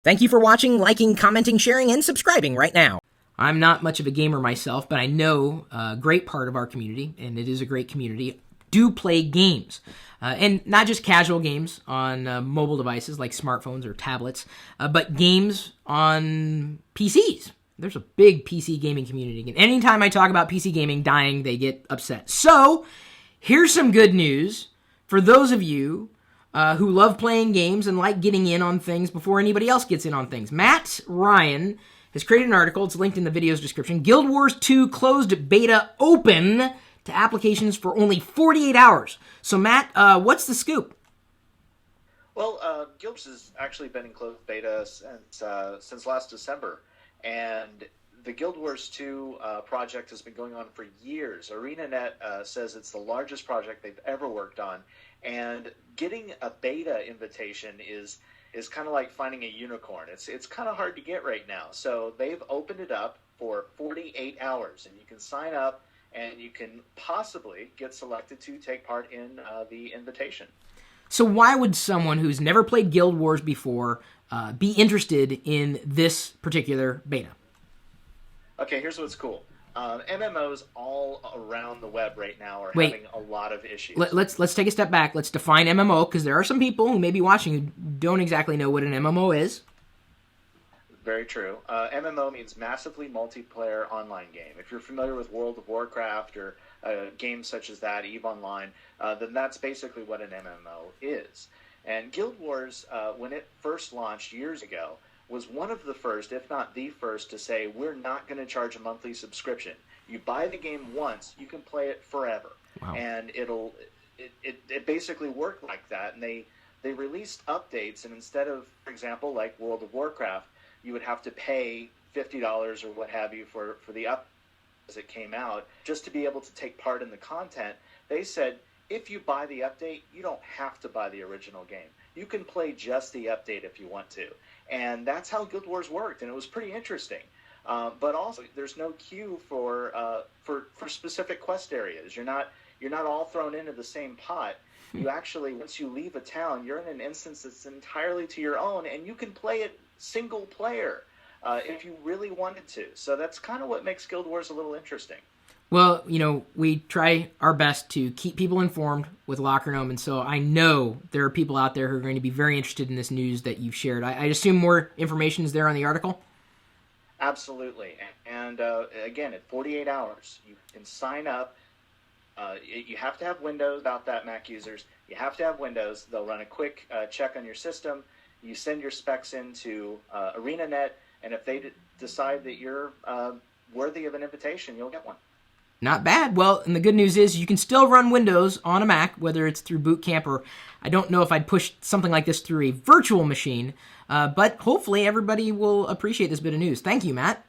Thank you for watching, liking, commenting, sharing, and subscribing right now. I'm not much of a gamer myself, but I know a great part of our community, and it is a great community, do play games. And not just casual games on mobile devices like smartphones or tablets, but games on PCs. There's a big PC gaming community. And anytime I talk about PC gaming dying, they get upset. So, here's some good news for those of you who love playing games and like getting in on things before anybody else gets in on things. Matt Ryan has created an article. It's linked in the video's description. Guild Wars 2 closed beta open to applications for only 48 hours. So, Matt, what's the scoop? Well, Guild Wars has actually been in closed beta since last December. And the Guild Wars 2 project has been going on for years. ArenaNet says it's the largest project they've ever worked on. And getting a beta invitation is kind of like finding a unicorn. It's kind of hard to get right now. So they've opened it up for 48 hours. And you can sign up and you can possibly get selected to take part in the invitation. So why would someone who's never played Guild Wars before be interested in this particular beta? Okay, here's what's cool. MMOs all around the web right now are having a lot of issues. Let's take a step back. Let's define MMO, because there are some people who may be watching who don't exactly know what an MMO is. Very true. MMO means massively multiplayer online game. If you're familiar with World of Warcraft or games such as that, EVE Online, then that's basically what an MMO is. And Guild Wars, when it first launched years ago, was one of the first, if not the first, to say, we're not going to charge a monthly subscription. You buy the game once, you can play it forever. Wow. And it basically worked like that. And they released updates, and instead of, for example, like World of Warcraft, you would have to pay $50 or what have you for the update as it came out, just to be able to take part in the content. They said, if you buy the update, you don't have to buy the original game. You can play just the update if you want to. And that's how Guild Wars worked, and it was pretty interesting. But also, there's no queue for specific quest areas. You're not all thrown into the same pot. You actually, once you leave a town, you're in an instance that's entirely to your own, and you can play it single player if you really wanted to. So that's kind of what makes Guild Wars a little interesting. Well, we try our best to keep people informed with Locker Gnome, and so I know there are people out there who are going to be very interested in this news that you've shared. I assume more information is there on the article? Absolutely. And again, at 48 hours, you can sign up. You have to have Windows, about that, Mac users. You have to have Windows. They'll run a quick check on your system. You send your specs into ArenaNet, and if they decide that you're worthy of an invitation, you'll get one. Not bad. Well, and the good news is you can still run Windows on a Mac, whether it's through Boot Camp or I don't know if I'd push something like this through a virtual machine, but hopefully everybody will appreciate this bit of news. Thank you, Matt.